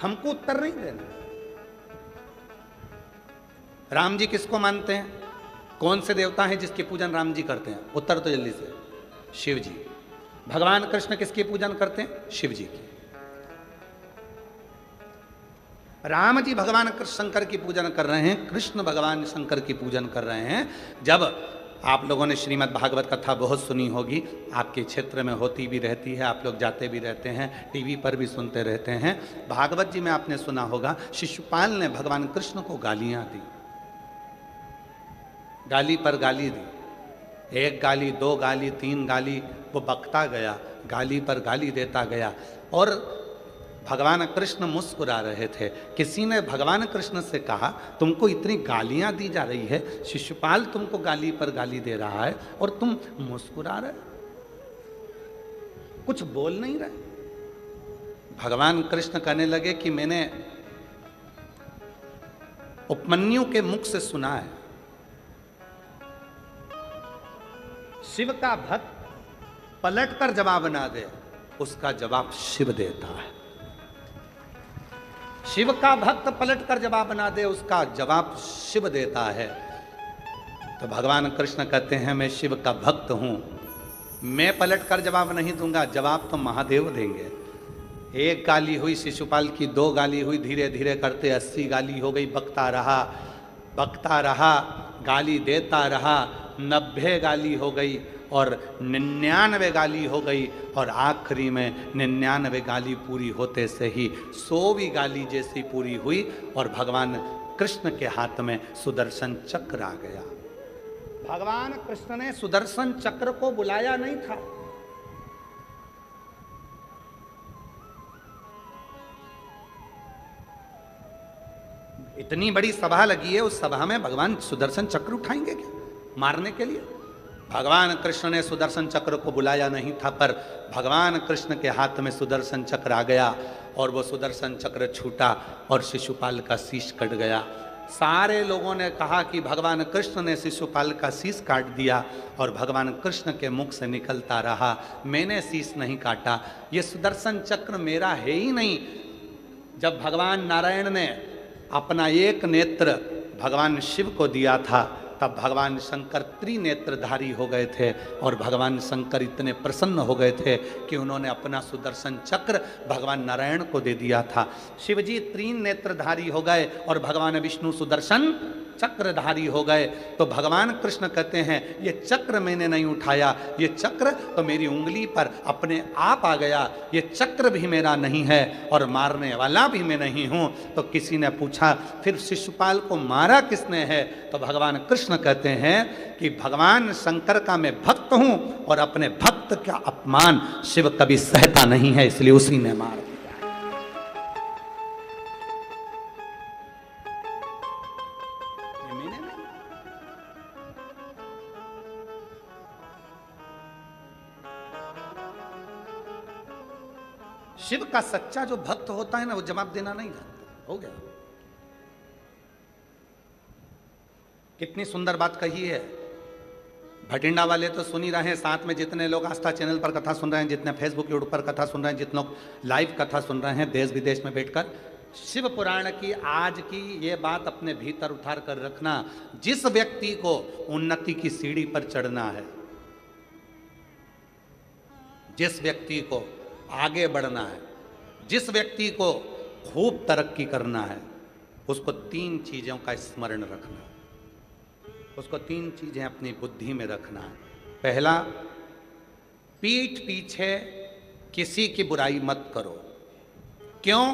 हमको उत्तर नहीं देना। राम जी किसको मानते हैं? कौन से देवता हैं जिसकी पूजन राम जी करते हैं? उत्तर तो जल्दी से। शिव जी। भगवान कृष्ण किसकी पूजन करते हैं? शिव जी की। राम जी भगवान शंकर की पूजन कर रहे हैं, कृष्ण भगवान शंकर की पूजन कर रहे हैं। जब आप लोगों ने श्रीमद् भागवत कथा बहुत सुनी होगी, आपके क्षेत्र में होती भी रहती है, आप लोग जाते भी रहते हैं, टीवी पर भी सुनते रहते हैं। भागवत जी में आपने सुना होगा, शिशुपाल ने भगवान कृष्ण को गालियां दी, गाली पर गाली दी, एक गाली, दो गाली, तीन गाली, वो बकता गया, गाली पर गाली देता गया। और भगवान कृष्ण मुस्कुरा रहे थे। किसी ने भगवान कृष्ण से कहा, तुमको इतनी गालियां दी जा रही है, शिशुपाल तुमको गाली पर गाली दे रहा है और तुम मुस्कुरा रहे, कुछ बोल नहीं रहे। भगवान कृष्ण कहने लगे कि मैंने उपमन्यु के मुख से सुना है, शिव का भक्त पलटकर जवाब ना दे, उसका जवाब शिव देता है। शिव का भक्त पलटकर जवाब ना दे, उसका जवाब शिव देता है। तो भगवान कृष्ण कहते हैं, मैं शिव का भक्त हूं, मैं पलटकर जवाब नहीं दूंगा, जवाब तो महादेव देंगे। एक गाली हुई शिशुपाल की, दो गाली हुई, धीरे धीरे करते 80 गाली हो गई। बकता रहा, बकता रहा, गाली देता रहा, 90 गाली हो गई और 99 गाली हो गई। और आखिरी में 99 गाली पूरी होते से ही 100वीं गाली जैसी पूरी हुई और भगवान कृष्ण के हाथ में सुदर्शन चक्र आ गया। भगवान कृष्ण ने सुदर्शन चक्र को बुलाया नहीं था, इतनी बड़ी सभा लगी है, उस सभा में भगवान सुदर्शन चक्र उठाएंगे क्या मारने के लिए? भगवान कृष्ण ने सुदर्शन चक्र को बुलाया नहीं था, पर भगवान कृष्ण के हाथ में सुदर्शन चक्र आ गया और वो सुदर्शन चक्र छूटा और शिशुपाल का शीश कट गया। सारे लोगों ने कहा कि भगवान कृष्ण ने शिशुपाल का शीश काट दिया, और भगवान कृष्ण के मुख से निकलता रहा, मैंने शीश नहीं काटा, ये सुदर्शन चक्र मेरा है ही नहीं। जब भगवान नारायण ने अपना एक नेत्र भगवान शिव को दिया था, तब भगवान शंकर त्रिनेत्रधारी हो गए थे और भगवान शंकर इतने प्रसन्न हो गए थे कि उन्होंने अपना सुदर्शन चक्र भगवान नारायण को दे दिया था। शिवजी त्रिनेत्रधारी हो गए और भगवान विष्णु सुदर्शन चक्रधारी हो गए। तो भगवान कृष्ण कहते हैं, ये चक्र मैंने नहीं उठाया, ये चक्र तो मेरी उंगली पर अपने आप आ गया, ये चक्र भी मेरा नहीं है और मारने वाला भी मैं नहीं हूं। तो किसी ने पूछा, फिर शिशुपाल को मारा किसने है? तो भगवान कृष्ण कहते हैं कि भगवान शंकर का मैं भक्त हूं और अपने भक्त का अपमान शिव कभी सहता नहीं है, इसलिए उसी ने मार दिया। शिव का सच्चा जो भक्त होता है ना, वो जवाब देना नहीं जानता। हो गया। कितनी सुंदर बात कही है। भटिंडा वाले तो सुन ही रहे हैं, साथ में जितने लोग आस्था चैनल पर कथा सुन रहे हैं, जितने फेसबुक यूट्यूब पर कथा सुन रहे हैं, जितने लोग लाइव कथा सुन रहे हैं देश विदेश में बैठकर, शिव पुराण की आज की ये बात अपने भीतर उतार कर रखना। जिस व्यक्ति को उन्नति की सीढ़ी पर चढ़ना है, जिस व्यक्ति को आगे बढ़ना है, जिस व्यक्ति को खूब तरक्की करना है, उसको 3 चीजों का स्मरण रखना है, उसको 3 चीजें अपनी बुद्धि में रखना है। पहला, पीठ पीछे किसी की बुराई मत करो। क्यों?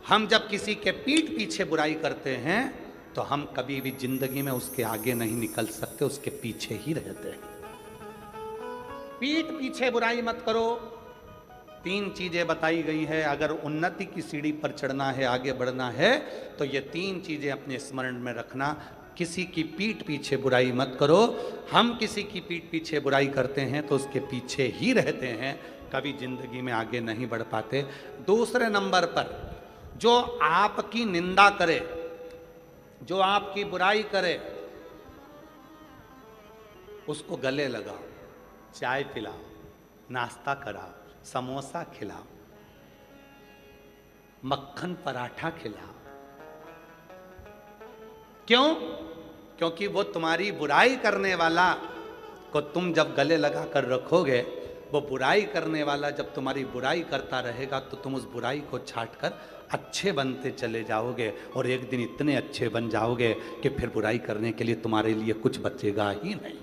हम जब किसी के पीठ पीछे बुराई करते हैं तो हम कभी भी जिंदगी में उसके आगे नहीं निकल सकते, उसके पीछे ही रहते हैं। पीठ पीछे बुराई मत करो। 3 चीजें बताई गई है। अगर उन्नति की सीढ़ी पर चढ़ना है, आगे बढ़ना है, तो ये 3 चीजें अपने स्मरण में रखना। किसी की पीठ पीछे बुराई मत करो। हम किसी की पीठ पीछे बुराई करते हैं तो उसके पीछे ही रहते हैं, कभी जिंदगी में आगे नहीं बढ़ पाते। दूसरे नंबर पर, जो आपकी निंदा करे, जो आपकी बुराई करे, उसको गले लगाओ, चाय पिलाओ, नाश्ता कराओ, समोसा खिलाओ। मक्खन पराठा खिलाओ। क्यों? क्योंकि वो तुम्हारी बुराई करने वाला को तुम जब गले लगा कर रखोगे, वो बुराई करने वाला जब तुम्हारी बुराई करता रहेगा तो तुम उस बुराई को छाट कर अच्छे बनते चले जाओगे, और एक दिन इतने अच्छे बन जाओगे कि फिर बुराई करने के लिए तुम्हारे लिए कुछ बचेगा ही नहीं,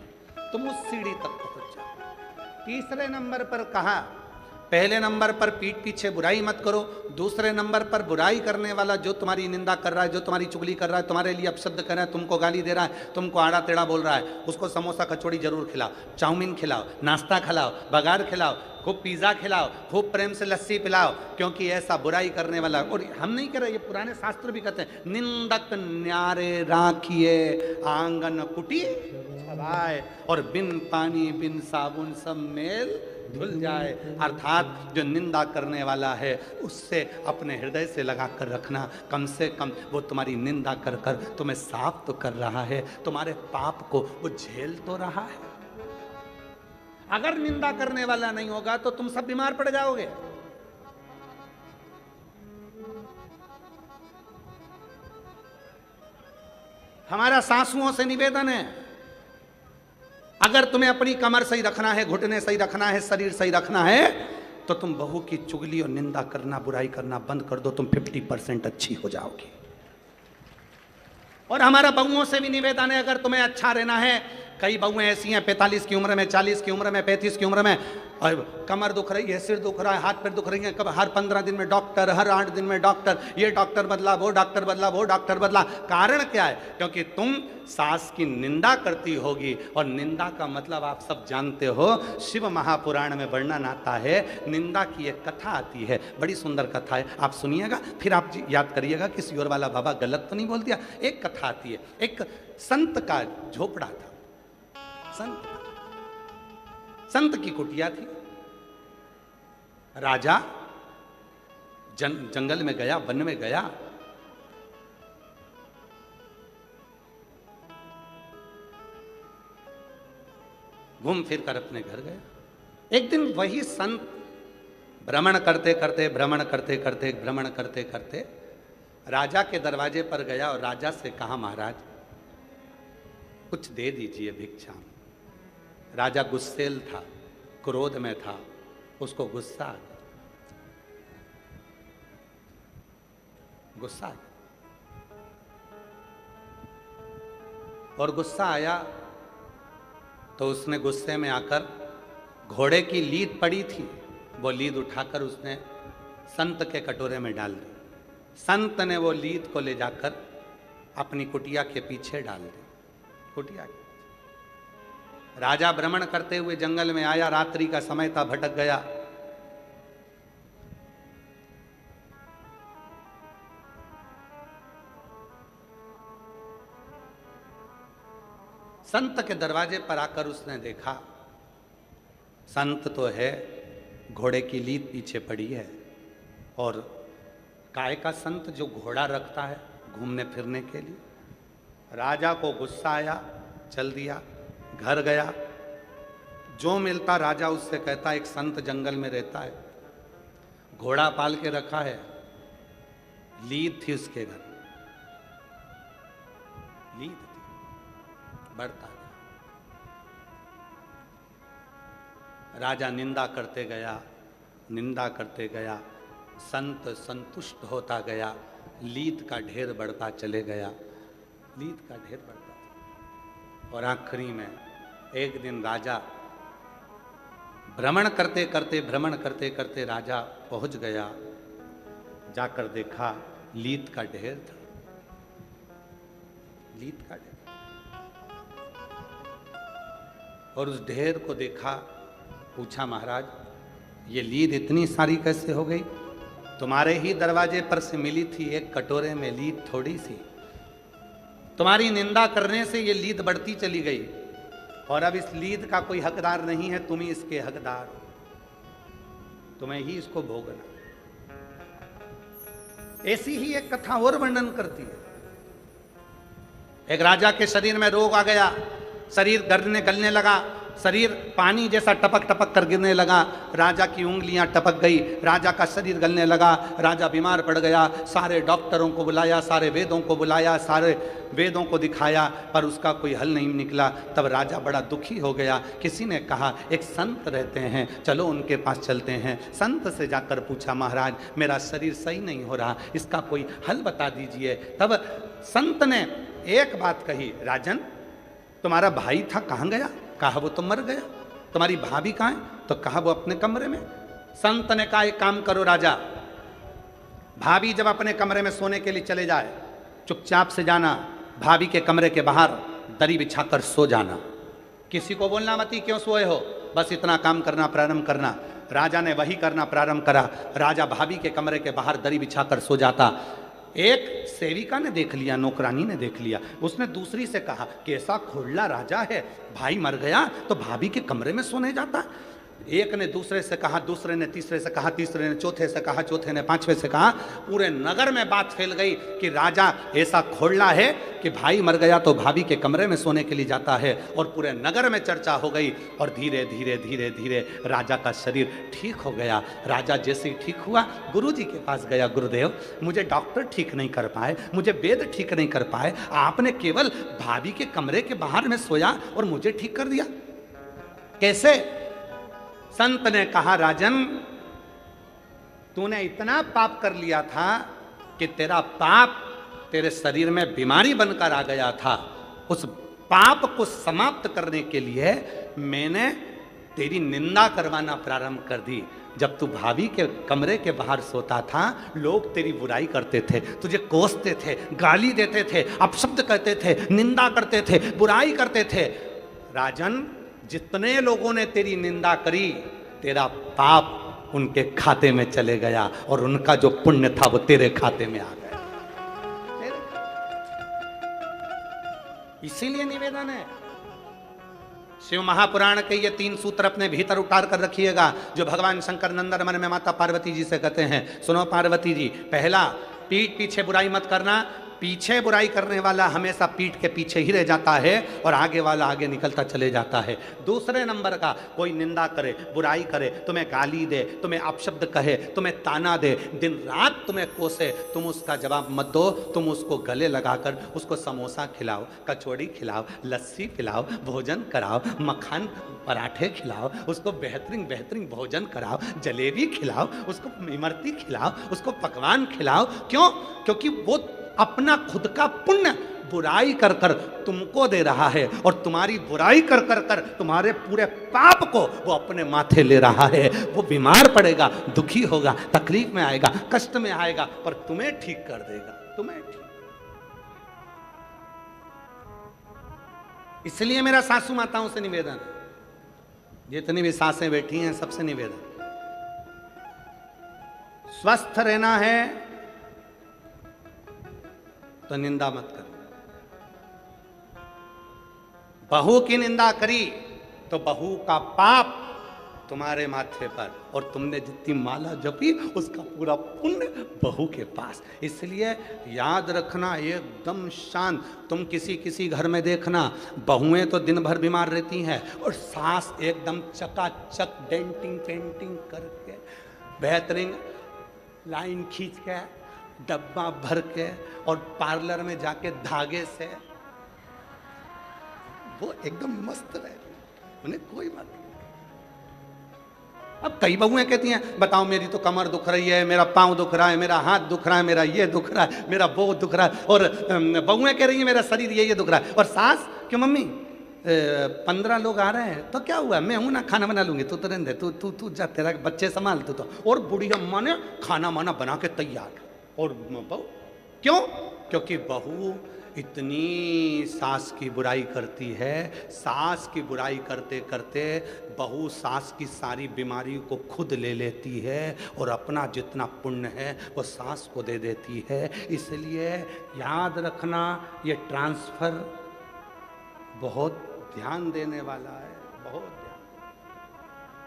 तुम उस सीढ़ी तक पहुंच जाओ। तीसरे नंबर पर कहा, पहले नंबर पर पीठ पीछे बुराई मत करो, दूसरे नंबर पर बुराई करने वाला जो तुम्हारी निंदा कर रहा है, जो तुम्हारी चुगली कर रहा है, तुम्हारे लिए अपशब्द कर रहा है, तुमको गाली दे रहा है, तुमको आड़ा टेढ़ा बोल रहा है, उसको समोसा कचौड़ी जरूर खिलाओ, चाउमीन खिलाओ, नाश्ता खिलाओ, बघार खिलाओ, खूब पिज़्ज़ा खिलाओ, खूब प्रेम से लस्सी पिलाओ, क्योंकि ऐसा बुराई करने वाला, और हम नहीं कह रहे, ये पुराने शास्त्र भी कहते हैं, निंदक न्यारे राखिए आंगन कुटी छवाए, और बिन पानी बिन साबुन सब मेल धुल जाए। अर्थात जो निंदा करने वाला है उससे अपने हृदय से लगा कर रखना, कम से कम वो तुम्हारी निंदा कर कर तुम्हें साफ तो कर रहा है, तुम्हारे पाप को वो झेल तो रहा है। अगर निंदा करने वाला नहीं होगा तो तुम सब बीमार पड़ जाओगे। हमारा सासुओं से निवेदन है, अगर तुम्हें अपनी कमर सही रखना है, घुटने सही रखना है, शरीर सही रखना है, तो तुम बहू की चुगली और निंदा करना, बुराई करना बंद कर दो, तुम 50% अच्छी हो जाओगी। और हमारा बहुओं से भी निवेदन है, अगर तुम्हें अच्छा रहना है, कई बहुएं ऐसी हैं 45 की उम्र में, 40 की उम्र में, 35 की उम्र में, और कमर दुख रही है, सिर दुख रहा है, हाथ पैर दुख रही है, कब हर 15 दिन में डॉक्टर, हर 8 दिन में डॉक्टर, ये डॉक्टर बदला, वो डॉक्टर बदला, वो डॉक्टर बदला। कारण क्या है? क्योंकि तुम सास की निंदा करती होगी, और निंदा का मतलब आप सब जानते हो, शिव महापुराण में वर्णन आता है, निंदा की एक कथा आती है, बड़ी सुंदर कथा है, आप सुनिएगा, फिर आप याद करिएगा कि सियोर वाला बाबा गलत तो नहीं बोल दिया। एक कथा आती है, एक संत का झोपड़ा था, संत की कुटिया थी। राजा जंगल में गया, वन में गया, घूम फिर कर अपने घर गया। एक दिन वही संत भ्रमण करते करते राजा के दरवाजे पर गया और राजा से कहा, महाराज कुछ दे दीजिए भिक्षा। राजा गुस्सेल था, क्रोध में था, उसको गुस्सा आ गया, और गुस्सा आया तो उसने गुस्से में आकर, घोड़े की लीद पड़ी थी, वो लीद उठाकर उसने संत के कटोरे में डाल दी। संत ने वो लीद को ले जाकर अपनी कुटिया के पीछे डाल दी। कुटिया के राजा भ्रमण करते हुए जंगल में आया, रात्रि का समय था, भटक गया। संत के दरवाजे पर आकर उसने देखा, संत तो है, घोड़े की लीद पीछे पड़ी है, और काय का संत जो घोड़ा रखता है घूमने फिरने के लिए। राजा को गुस्सा आया, चल दिया, घर गया, जो मिलता राजा उससे कहता, एक संत जंगल में रहता है, घोड़ा पाल के रखा है, लीद थी उसके घर, लीद थी, बढ़ता गया। राजा निंदा करते गया, संत संतुष्ट होता गया, लीद का ढेर बढ़ता चले गया, लीद का ढेर बढ़ता, और आखिरी में एक दिन राजा भ्रमण करते करते राजा पहुंच गया, जाकर देखा लीद का ढेर था, लीद का ढेर, और उस ढेर को देखा, पूछा, महाराज ये लीद इतनी सारी कैसे हो गई? तुम्हारे ही दरवाजे पर से मिली थी, एक कटोरे में लीद थोड़ी सी, तुम्हारी निंदा करने से ये लीद बढ़ती चली गई, और अब इस लीद का कोई हकदार नहीं है, तुम ही इसके हकदार हो, तुम्हें ही इसको भोगना। ऐसी ही एक कथा और वर्णन करती है। एक राजा के शरीर में रोग आ गया, शरीर गलने लगा, शरीर पानी जैसा टपक टपक कर गिरने लगा, राजा की उंगलियां टपक गई, राजा का शरीर गलने लगा, राजा बीमार पड़ गया। सारे डॉक्टरों को बुलाया, सारे वेदों को बुलाया, सारे वेदों को दिखाया, पर उसका कोई हल नहीं निकला। तब राजा बड़ा दुखी हो गया। किसी ने कहा एक संत रहते हैं, चलो उनके पास चलते हैं। संत से जाकर पूछा, महाराज मेरा शरीर सही नहीं हो रहा, इसका कोई हल बता दीजिए। तब संत ने एक बात कही, राजन तुम्हारा भाई था कहाँ गया? कहा वो तो मर गया। तुम्हारी भाभी कहाँ है? तो कहा वो अपने कमरे में। संत ने कहा एक काम करो राजा, भाभी जब अपने कमरे में सोने के लिए चले जाए, चुपचाप से जाना, भाभी के कमरे के बाहर दरी बिछाकर सो जाना, किसी को बोलना मत क्यों सोए हो, बस इतना काम करना प्रारंभ करना। राजा ने वही करना प्रारंभ करा। राजा भाभी के कमरे के बाहर दरी बिछाकर सो जाता। एक सेविका ने देख लिया, नौकरानी ने देख लिया, उसने दूसरी से कहा कैसा खोड़ला राजा है, भाई मर गया तो भाभी के कमरे में सोने जाता। एक ने दूसरे से कहा, दूसरे ने तीसरे से कहा, तीसरे ने चौथे से कहा, चौथे ने पांचवे से कहा। पूरे नगर में बात फैल गई कि राजा ऐसा खोड़ला है कि भाई मर गया तो भाभी के कमरे में सोने के लिए जाता है। और पूरे नगर में चर्चा हो गई और धीरे धीरे धीरे धीरे राजा का शरीर ठीक हो गया। राजा जैसे ही ठीक हुआ, गुरु जी के पास गया, गुरुदेव मुझे डॉक्टर ठीक नहीं कर पाए, मुझे वेद ठीक नहीं कर पाए, आपने केवल भाभी के कमरे के बाहर में सोया और मुझे ठीक कर दिया, कैसे? संत ने कहा, राजन तूने इतना पाप कर लिया था कि तेरा पाप तेरे शरीर में बीमारी बनकर आ गया था। उस पाप को समाप्त करने के लिए मैंने तेरी निंदा करवाना प्रारंभ कर दी। जब तू भाभी के कमरे के बाहर सोता था, लोग तेरी बुराई करते थे, तुझे कोसते थे, गाली देते थे, अपशब्द कहते थे, निंदा करते थे, बुराई करते थे। राजन जितने लोगों ने तेरी निंदा करी, तेरा पाप उनके खाते में चले गया और उनका जो पुण्य था वो तेरे खाते में आ गया। इसीलिए निवेदन है, शिव महापुराण के ये 3 सूत्र अपने भीतर उतार कर रखिएगा, जो भगवान शंकर नंदन मन में माता पार्वती जी से कहते हैं। सुनो पार्वती जी, पहला, पीठ पीछे बुराई मत करना। पीछे बुराई करने वाला हमेशा पीठ के पीछे ही रह जाता है और आगे वाला आगे निकलता चले जाता है। दूसरे नंबर का, कोई निंदा करे, बुराई करे, तुम्हें गाली दे, तुम्हें अपशब्द कहे, तुम्हें ताना दे, दिन रात तुम्हें कोसे, तुम उसका जवाब मत दो, तुम उसको गले लगाकर उसको समोसा खिलाओ, कचौड़ी खिलाओ, लस्सी पिलाओ, भोजन कराओ, मक्खन पराठे खिलाओ, उसको बेहतरीन बेहतरीन भोजन कराओ, जलेबी खिलाओ, उसको इमरती खिलाओ, उसको पकवान खिलाओ। क्यों? क्योंकि वो अपना खुद का पुण्य बुराई कर कर तुमको दे रहा है और तुम्हारी बुराई कर कर कर तुम्हारे पूरे पाप को वो अपने माथे ले रहा है। वो बीमार पड़ेगा, दुखी होगा, तकलीफ में आएगा, कष्ट में आएगा, पर तुम्हें ठीक कर देगा, तुम्हें ठीक। इसलिए मेरा सासू माताओं से निवेदन, जितनी भी सासें बैठी हैं सबसे निवेदन, स्वस्थ रहना है तो निंदा मत कर। बहू की निंदा करी तो बहू का पाप तुम्हारे माथे पर, और तुमने जितनी माला जपी उसका पूरा पुण्य बहू के पास। इसलिए याद रखना, एकदम शांत। तुम किसी किसी घर में देखना, बहुएं तो दिन भर बीमार रहती हैं और सास एकदम चकाचक डेंटिंग पेंटिंग करके, बेहतरीन लाइन खींच के, डब्बा भर के, और पार्लर में जाके धागे से वो एकदम मस्त रहे, उन्हें कोई बात नहीं। अब कई बहुएं कहती हैं, बताओ मेरी तो कमर दुख रही है, मेरा पाँव दुख रहा है, मेरा हाथ दुख रहा है, मेरा ये दुख रहा है, मेरा वो दुख रहा है, और बहुएं कह रही हैं मेरा शरीर ये दुख रहा है। और सास, क्यों मम्मी 15 लोग आ रहे हैं तो क्या हुआ, मैं हूं ना, खाना बना लूंगी, तू तो रहने दे, तू तू तू जा, तेरा बच्चे संभाल तू तो। और बुढ़िया माँ ने खाना माना बना के तैयार, और बहू क्यों? क्योंकि बहू इतनी सास की बुराई करती है, सास की बुराई करते करते बहू सास की सारी बीमारी को खुद ले लेती है और अपना जितना पुण्य है वो सास को दे देती है। इसलिए याद रखना, ये ट्रांसफर बहुत ध्यान देने वाला है, बहुत ध्यान।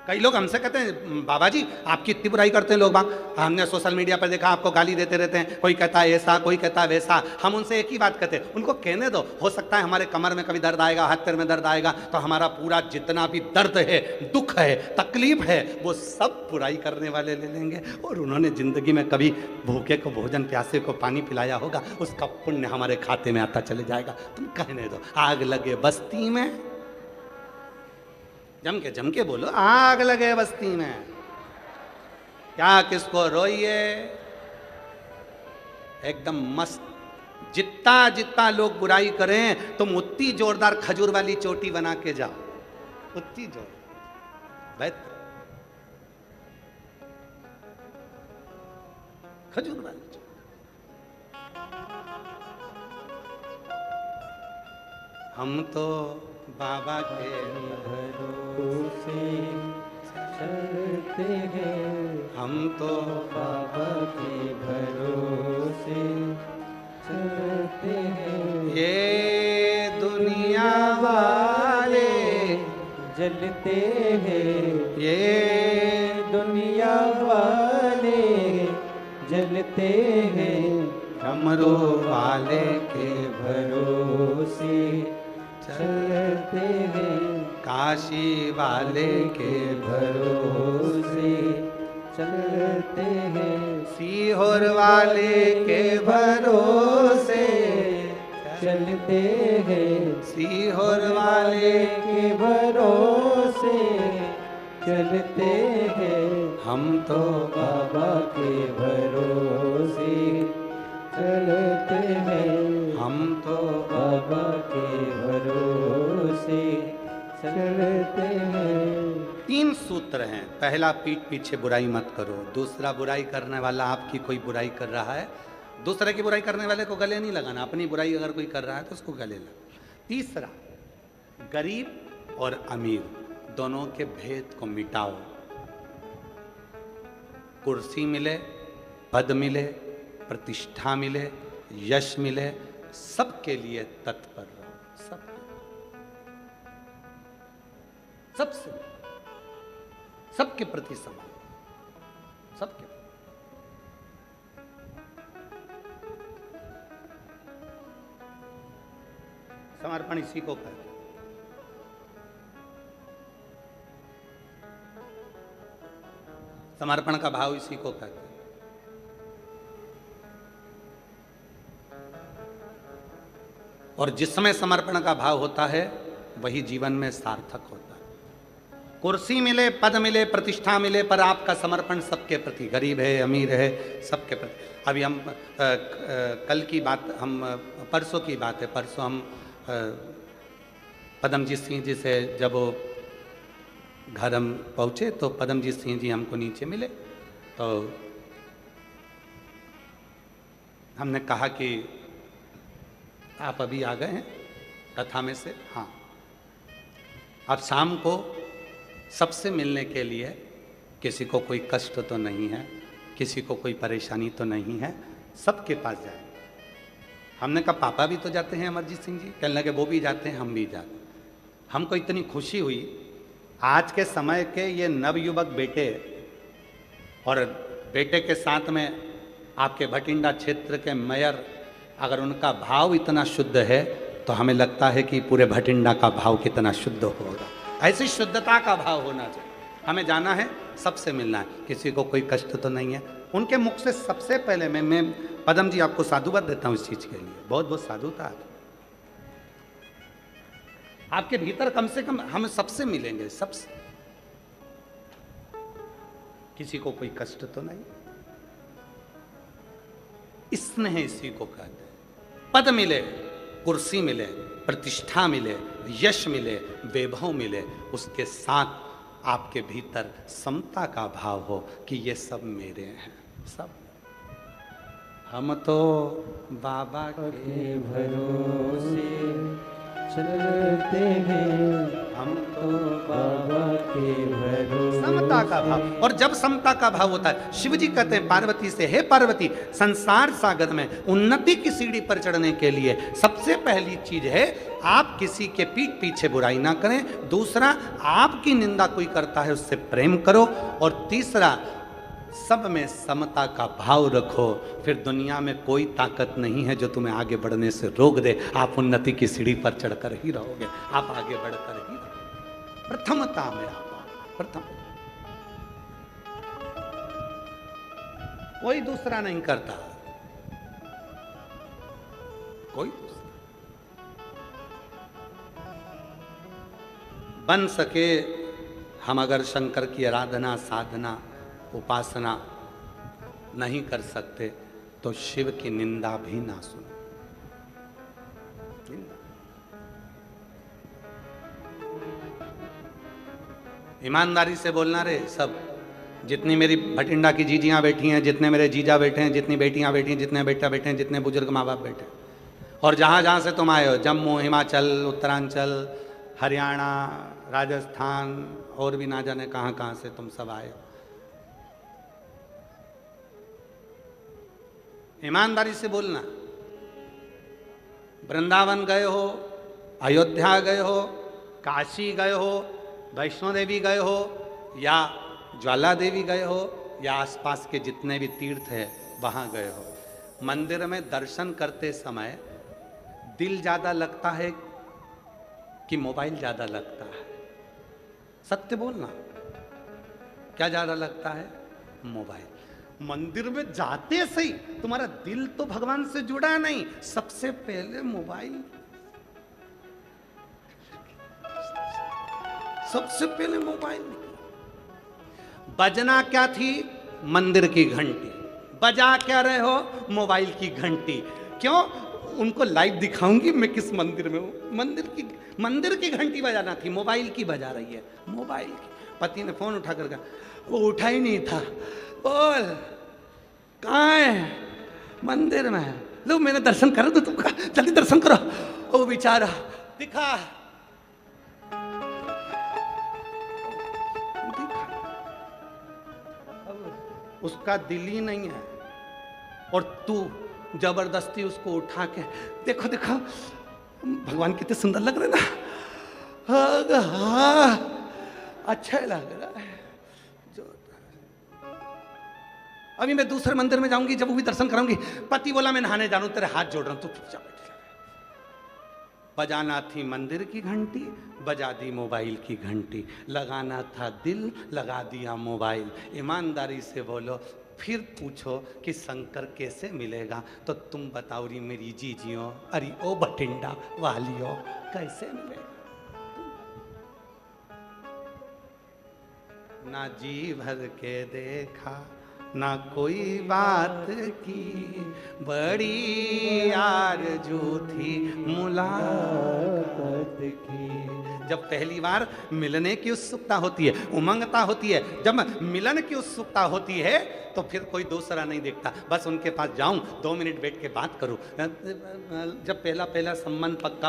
कई लोग हमसे कहते हैं बाबा जी आपकी इतनी बुराई करते हैं लोग बाग, हमने सोशल मीडिया पर देखा आपको गाली देते रहते हैं, कोई कहता है ऐसा कोई कहता है वैसा। हम उनसे एक ही बात कहते हैं, उनको कहने दो, हो सकता है हमारे कमर में कभी दर्द आएगा, हाथ पैर में दर्द आएगा, तो हमारा पूरा जितना भी दर्द है, दुख है, तकलीफ है, वो सब बुराई करने वाले ले लेंगे। और उन्होंने जिंदगी में कभी भूखे को भोजन, प्यासे को पानी पिलाया होगा, उसका पुण्य हमारे खाते में आता चले जाएगा। तुम कहने दो, आग लगे बस्ती में, जम के बोलो, आग लगे बस्ती में, क्या किसको रोइए, एकदम मस्त। जितना जितना लोग बुराई करें तुम उतनी जोरदार खजूर वाली चोटी बना के जाओ, उतनी जोर बेहतर खजूर वाली चोटी। हम तो बाबा के भरोसे चलते हैं, हम तो बाबा के भरोसे चलते हैं। ये दुनिया वाले जलते हैं, ये दुनिया वाले जलते हैं, डमरू वाले के भरोसे चलते हैं, काशी वाले के भरोसे चलते हैं, सीहोर वाले के भरोसे चलते हैं, सीहोर वाले के भरोसे चलते हैं। हम तो बाबा के भरोसे चलते हैं, हम तो बाबा के भरोसे चलते हैं। 3 सूत्र हैं। पहला, पीठ पीछे बुराई मत करो। दूसरा, बुराई करने वाला आपकी कोई बुराई कर रहा है, दूसरे की बुराई करने वाले को गले नहीं लगाना, अपनी बुराई अगर कोई कर रहा है तो उसको गले लगा। तीसरा, गरीब और अमीर दोनों के भेद को मिटाओ। कुर्सी मिले, पद मिले, प्रतिष्ठा मिले, यश मिले, सबके लिए तत्पर रहो, सबसे, सबके प्रति समान, सबके। समर्पण इसी को कहते हैं। समर्पण का भाव इसी को कहते हैं। और जिसमें समर्पण का भाव होता है वही जीवन में सार्थक होता है। कुर्सी मिले, पद मिले, प्रतिष्ठा मिले, पर आपका समर्पण सबके प्रति, गरीब है, अमीर है, सबके प्रति। अभी हम कल की बात, हम परसों की बात है, परसों हम पदमजीत सिंह जी से जब वो घर हम पहुँचे तो पदमजीत सिंह जी हमको नीचे मिले, तो हमने कहा कि आप अभी आ गए हैं कथा में से? हाँ। अब शाम को सबसे मिलने के लिए, किसी को कोई कष्ट तो नहीं है, किसी को कोई परेशानी तो नहीं है, सबके पास जाए। हमने कहा पापा भी तो जाते हैं अमरजीत सिंह जी? कहने लगे वो भी जाते हैं, हम भी जाते हैं। हमको इतनी खुशी हुई, आज के समय के ये नवयुवक बेटे और बेटे के साथ में आपके भटिंडा क्षेत्र के मेयर, अगर उनका भाव इतना शुद्ध है तो हमें लगता है कि पूरे भटिंडा का भाव कितना शुद्ध होगा। ऐसी शुद्धता का भाव होना चाहिए। हमें जाना है, सबसे मिलना है, किसी को कोई कष्ट तो नहीं है। उनके मुख से सबसे पहले मैं पदम जी आपको साधुवाद देता हूँ इस चीज़ के लिए, बहुत बहुत साधुता। आपके भीतर कम से कम हम सबसे मिलेंगे, सबसे, किसी को कोई कष्ट तो नहीं। स्नेह इसी को कहते हैं। पद मिले, कुर्सी मिले, प्रतिष्ठा मिले, यश मिले, वैभव मिले, उसके साथ आपके भीतर समता का भाव हो कि ये सब मेरे हैं, सब। हम तो बाबा के भरोसे चलते हैं हम तो बाबा के भरोसे। समता का भाव, और जब समता का भाव होता है, शिव जी कहते हैं पार्वती से, हे पार्वती, संसार सागर में उन्नति की सीढ़ी पर चढ़ने के लिए सबसे पहली चीज है आप किसी के पीठ पीछे बुराई ना करें, दूसरा आपकी निंदा कोई करता है उससे प्रेम करो, और तीसरा सब में समता का भाव रखो। फिर दुनिया में कोई ताकत नहीं है जो तुम्हें आगे बढ़ने से रोक दे। आप उन्नति की सीढ़ी पर चढ़कर ही रहोगे, आप आगे बढ़कर ही रहोगे। प्रथमता में आप प्रथम, कोई दूसरा नहीं करता, कोई दूसरा। बन सके हम अगर शंकर की आराधना, साधना, उपासना नहीं कर सकते तो शिव की निंदा भी ना सुनो। ईमानदारी से बोलना रे सब, जितनी मेरी भटिंडा की जीजियां बैठी हैं, जितने मेरे जीजा बैठे हैं, जितनी बेटियां बैठी हैं, जितने बेटा बैठे हैं, जितने बुजुर्ग माँ बाप बैठे हैं, और जहां जहां से तुम आए हो, जम्मू, हिमाचल, उत्तरांचल, हरियाणा, राजस्थान, और भी ना जाने कहां कहां से तुम सब आए हो, ईमानदारी से बोलना। वृंदावन गए हो, अयोध्या गए हो, काशी गए हो, वैष्णो देवी गए हो, या ज्वाला देवी गए हो, या आसपास के जितने भी तीर्थ है वहां गए हो, मंदिर में दर्शन करते समय दिल ज्यादा लगता है कि मोबाइल ज्यादा लगता है? सत्य बोलना, क्या ज्यादा लगता है? मोबाइल। मंदिर में जाते सही तुम्हारा दिल तो भगवान से जुड़ा नहीं, सबसे पहले मोबाइल, सबसे पहले मोबाइल। बजना क्या थी? मंदिर की घंटी। बजा क्या रहे हो? मोबाइल की घंटी। क्यों? उनको लाइव दिखाऊंगी मैं किस मंदिर में हूं। मंदिर की घंटी बजाना थी, मोबाइल की बजा रही है, मोबाइल की। पति ने फोन उठा कर कहा, वो उठा ही नहीं था। बोल कहाँ है? मंदिर में है। लो मैंने दर्शन करा तो तुम कहा जल्दी दर्शन करो। वो बेचारा दिखा, उसका दिल ही नहीं है, और तू जबरदस्ती उसको उठा के देखो देखो भगवान कितने सुंदर लग रहे ना, हाँ अच्छा लग रहा है। अभी मैं दूसरे मंदिर में जाऊंगी, जब वो भी दर्शन कराऊंगी, पति बोला मैं नहाने जा रहा हूं, तेरे हाथ जोड़ रहा हूं, तू चुपचाप बैठ जा। बजाना थी मंदिर की घंटी, बजा दी मोबाइल की घंटी। लगाना था दिल, लगा दिया मोबाइल। ईमानदारी से बोलो, फिर पूछो कि शंकर कैसे मिलेगा, तो तुम बताओ री मेरी जीजियों, अरे ओ बठिंडा वालियों, कैसे मिलेगा? ना जी भर के देखा, ना कोई बात की, बड़ी आरज़ू थी मुलाकात की। जब पहली बार मिलने की उत्सुकता होती है, उमंगता होती है, जब मिलन की उत्सुकता होती है तो फिर कोई दूसरा नहीं देखता, बस उनके पास जाऊं, 2 मिनट बैठ के बात करूं। जब पहला संबंध पक्का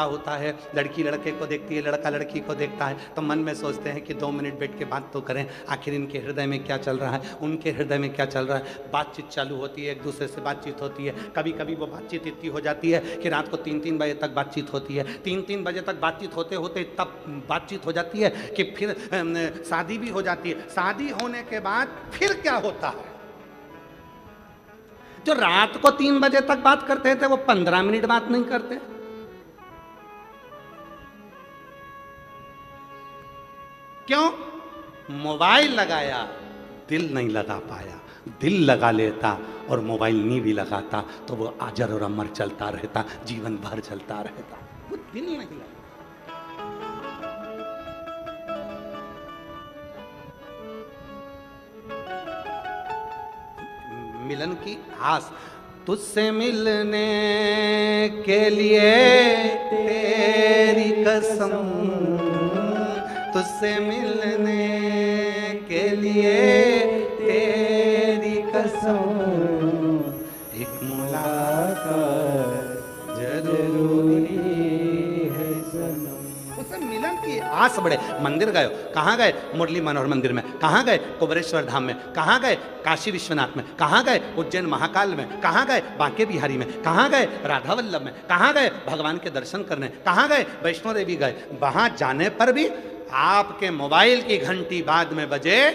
होता है, लड़की लड़के को देखती है, लड़का लड़की को देखता है, तो मन में सोचते हैं कि 2 मिनट बैठ के बात तो करें, आखिर इनके हृदय में क्या चल रहा है, उनके हृदय में क्या चल रहा है। बातचीत चालू होती है, एक दूसरे से बातचीत होती है। कभी कभी वो बातचीत इतनी हो जाती है कि रात को 3-3 बजे तक बातचीत होती है। 3-3 बजे तक बातचीत होते होते तब बातचीत हो जाती है कि फिर शादी भी हो जाती है। शादी होने के बाद फिर क्या होता है? जो रात को 3 बजे तक बात करते थे वो 15 मिनट बात नहीं करते। क्यों? मोबाइल लगाया, दिल नहीं लगा पाया। दिल लगा लेता और मोबाइल नहीं भी लगाता तो वो अजर और अमर चलता रहता, जीवन भर चलता रहता। वो दिल नहीं लगा। मिलन की आस, तुझसे मिलने के लिए तेरी कसम, तुझसे मिलने के लिए तेरी कसम, एक मुलाकात जरूरी आस बढ़े। मंदिर गए, कहाँ गए? मुरली मनोहर मंदिर में, कहाँ गए? कुबेरेश्वर धाम में, कहाँ गए? काशी विश्वनाथ में, कहाँ गए? उज्जैन महाकाल में, कहाँ गए? बांके बिहारी में, कहाँ गए? राधा वल्लभ में, कहाँ गए? भगवान के दर्शन करने, कहाँ गए? वैष्णो देवी गए। वहां जाने पर भी आपके मोबाइल की घंटी बाद में बजे,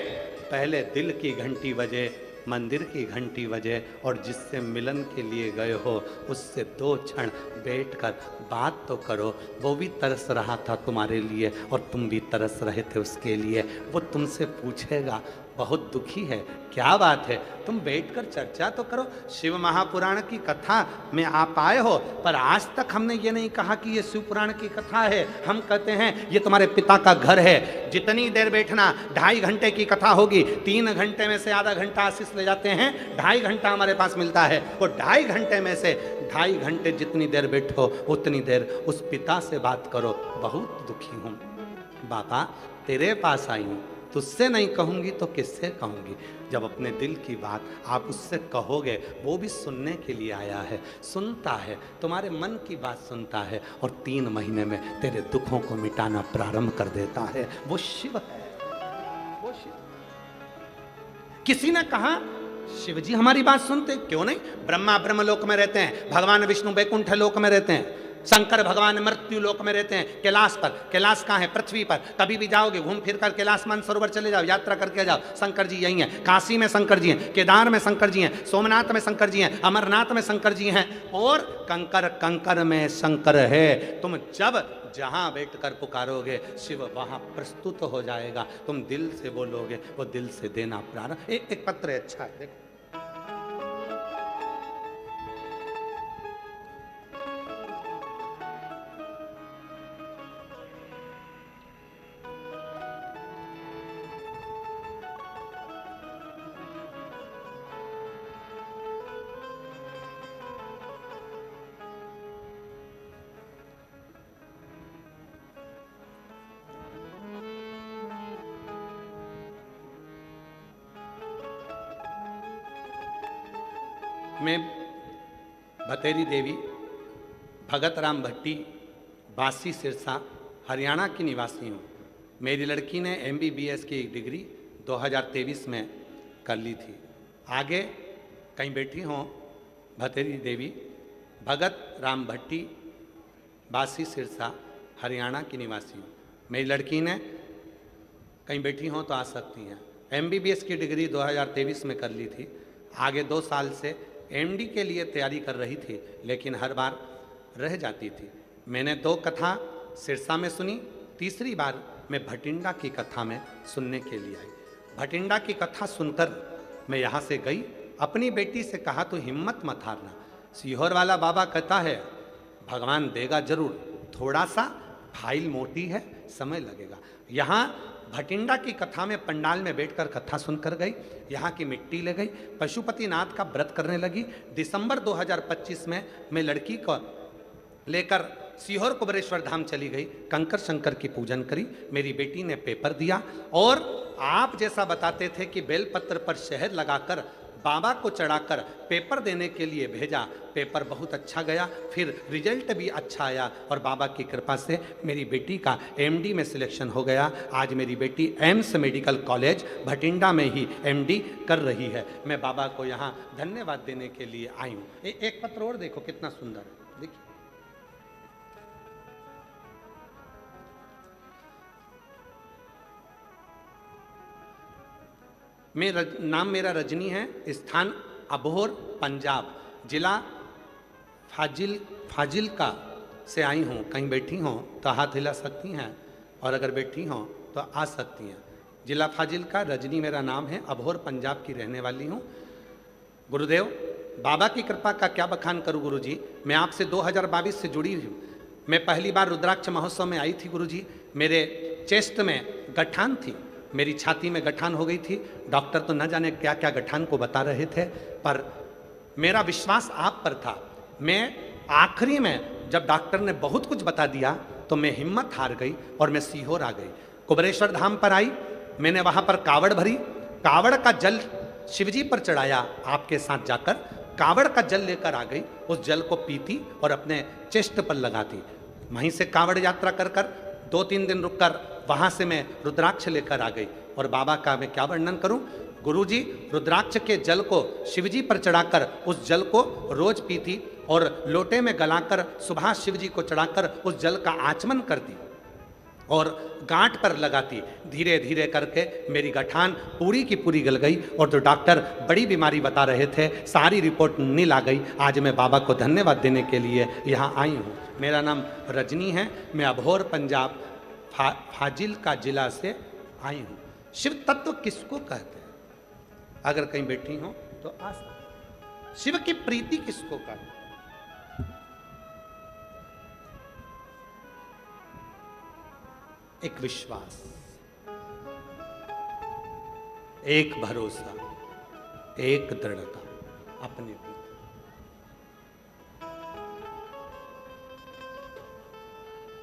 पहले दिल की घंटी बजे, मंदिर की घंटी बजे, और जिससे मिलन के लिए गए हो उससे 2 क्षण बैठकर बात तो करो। वो भी तरस रहा था तुम्हारे लिए और तुम भी तरस रहे थे उसके लिए। वो तुमसे पूछेगा बहुत दुखी है, क्या बात है, तुम बैठकर चर्चा तो करो। शिव महापुराण की कथा में आप आए हो, पर आज तक हमने ये नहीं कहा कि ये शिव पुराण की कथा है। हम कहते हैं ये तुम्हारे पिता का घर है, जितनी देर बैठना, 2.5 घंटे की कथा होगी, 3 घंटे में से आधा घंटा आशीष ले जाते हैं, 2.5 घंटा हमारे पास मिलता है। और 2.5 घंटे में से 2.5 घंटे जितनी देर बैठो उतनी देर उस पिता से बात करो। बहुत दुखी हूँ बाबा, तेरे पास आई हूँ, तुझसे नहीं कहूँगी तो किससे कहूँगी। जब अपने दिल की बात आप उससे कहोगे, वो भी सुनने के लिए आया है, सुनता है, तुम्हारे मन की बात सुनता है, और 3 महीने में तेरे दुखों को मिटाना प्रारंभ कर देता है। वो शिव है, वो शिव। किसी ने कहा शिव जी हमारी बात सुनते क्यों नहीं? ब्रह्मा ब्रह्मलोक में रहते हैं, भगवान विष्णु वैकुंठ लोक में रहते हैं, शंकर भगवान मृत्यु लोक में रहते हैं, कैलाश पर। कैलाश कहाँ है? पृथ्वी पर। कभी भी जाओगे घूम फिर कर कैलाश मानसरोवर चले जाओ, यात्रा करके जाओ, शंकर जी यही हैं। काशी में शंकर जी हैं, केदार में शंकर जी हैं, सोमनाथ में शंकर जी हैं, अमरनाथ में शंकर जी हैं, और कंकर कंकर में शंकर है। तुम जब जहां बैठकर पुकारोगे शिव वहां प्रस्तुत हो जाएगा। तुम दिल से बोलोगे, वो दिल से देना प्रारंभ। एक पत्र है, अच्छा है, देखो। मैं भतेरी देवी भगत राम भट्टी, बासी सिरसा, हरियाणा की निवासी हूँ। मेरी लड़की ने MBBS की डिग्री 2023 में कर ली थी। आगे कहीं बैठी हों, भतेरी देवी भगत राम भट्टी, बासी सिरसा, हरियाणा की निवासी हूँ। मेरी लड़की ने कहीं बैठी हों तो आ सकती हैं। MBBS की डिग्री 2023 में कर ली थी। आगे 2 साल से MD के लिए तैयारी कर रही थी, लेकिन हर बार रह जाती थी। मैंने 2 कथा सिरसा में सुनी, तीसरी बार मैं भटिंडा की कथा में सुनने के लिए आई। भटिंडा की कथा सुनकर मैं यहाँ से गई, अपनी बेटी से कहा तो हिम्मत मत हारना। सीहोर वाला बाबा कहता है भगवान देगा जरूर, थोड़ा सा फाइल मोटी है, समय लगेगा। यहाँ भटिंडा की कथा में पंडाल में बैठकर कथा सुनकर गई, यहाँ की मिट्टी ले गई, पशुपतिनाथ का व्रत करने लगी। दिसंबर 2025 में मैं लड़की को लेकर सीहोर कुबेरेश्वर धाम चली गई, कंकर शंकर की पूजन करी। मेरी बेटी ने पेपर दिया, और आप जैसा बताते थे कि बेलपत्र पर शहद लगाकर बाबा को चढ़ाकर पेपर देने के लिए भेजा। पेपर बहुत अच्छा गया, फिर रिजल्ट भी अच्छा आया, और बाबा की कृपा से मेरी बेटी का MD में सिलेक्शन हो गया। आज मेरी बेटी एम्स मेडिकल कॉलेज भटिंडा में ही MD कर रही है। मैं बाबा को यहाँ धन्यवाद देने के लिए आई हूँ। एक पत्र और देखो कितना सुंदर है, देखिए। नाम मेरा रजनी है, स्थान अबोहर पंजाब, जिला फाजिलका से आई हूँ। कहीं बैठी हों तो हाथ हिला सकती हैं, और अगर बैठी हों तो आ सकती हैं। जिला फाजिलका, रजनी मेरा नाम है, अबोहर पंजाब की रहने वाली हूँ। गुरुदेव, बाबा की कृपा का क्या बखान करूँ गुरुजी। मैं आपसे 2022 से जुड़ी हूँ। मैं पहली बार रुद्राक्ष महोत्सव में आई थी गुरुजी। मेरे चेस्ट में गठान थी, मेरी छाती में गठान हो गई थी। डॉक्टर तो न जाने क्या क्या गठान को बता रहे थे, पर मेरा विश्वास आप पर था। मैं आखिरी में जब डॉक्टर ने बहुत कुछ बता दिया तो मैं हिम्मत हार गई और मैं सीहोर आ गई। कुबेरेश्वर धाम पर आई, मैंने वहाँ पर कावड़ भरी, कावड़ का जल शिवजी पर चढ़ाया। आपके साथ जाकर कावड़ का जल लेकर आ गई, उस जल को पीती और अपने चेस्ट पर लगाती। वहीं से कावड़ यात्रा कर 2-3 दिन रुककर वहां से मैं रुद्राक्ष लेकर आ गई। और बाबा का मैं क्या वर्णन करूं। गुरुजी रुद्राक्ष के जल को शिवजी पर चढ़ाकर उस जल को रोज पीती और लोटे में गलाकर सुबह शिवजी को चढ़ाकर उस जल का आचमन करती और गांठ पर लगाती। धीरे धीरे करके मेरी गठान पूरी की पूरी गल गई और जो डॉक्टर बड़ी बीमारी बता रहे थे सारी रिपोर्ट नील आ गई। आज मैं बाबा को धन्यवाद देने के लिए यहाँ आई हूँ। मेरा नाम रजनी है, मैं अबोहर पंजाब फाजिल्का जिला से आई हूँ। शिव तत्व किसको कहते हैं? अगर कहीं बैठी हो तो आस शिव की प्रीति किसको कहते हैं? एक विश्वास, एक भरोसा, एक दृढ़ता अपने प्रति।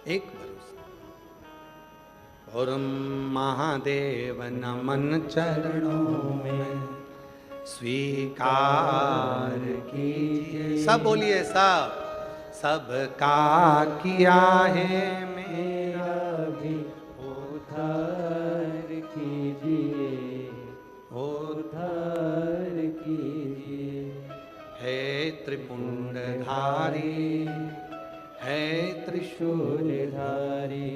एक भरोसा। और महादेव नमन चरणों में स्वीकार कीजिए। सब बोलिए, सबका किया है मेरा भी उद्धार कीजिए, उद्धार कीजिए। है त्रिपुंडधारी, है त्रिशूलधारी,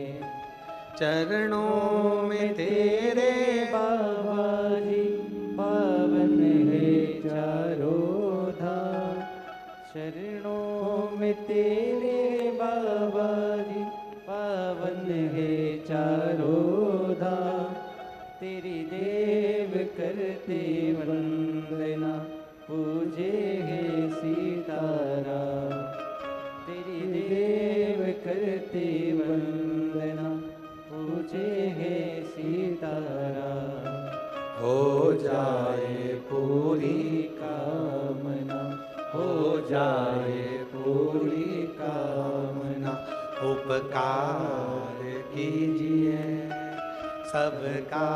चरणों में तेरे बाबा जी पावन है चारों धाम। चरणों में तेरे बाबा जी पावन है चारों धाम। तेरी देव करते वंदना पूजे है सीताराम। तेरी देव करते वंदना पूजे है सीताराम। हो जाए पूरी कामना, हो जाए पूरी कामना। उपकार कीजिए, सबका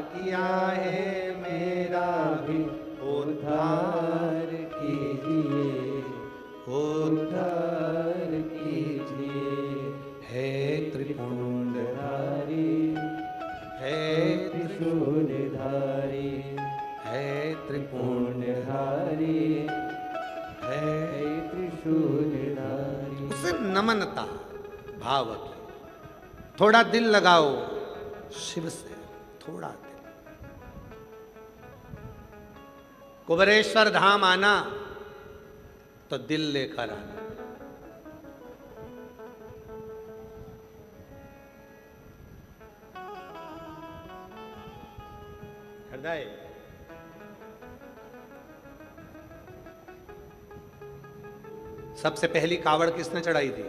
किया है मेरा भी उद्धार कीजिए, उद्धार कीजिए। है त्रिपुंडधारी, है त्रिशूलधारी, है त्रिपुंडधारी, है त्रिशूलधारी। उसे नमनता भाव की। थोड़ा दिल लगाओ शिव से, थोड़ा दिल। कुबेरेश्वर धाम आना तो दिल लेकर आना। हृदय सबसे पहली कावड़ किसने चढ़ाई थी?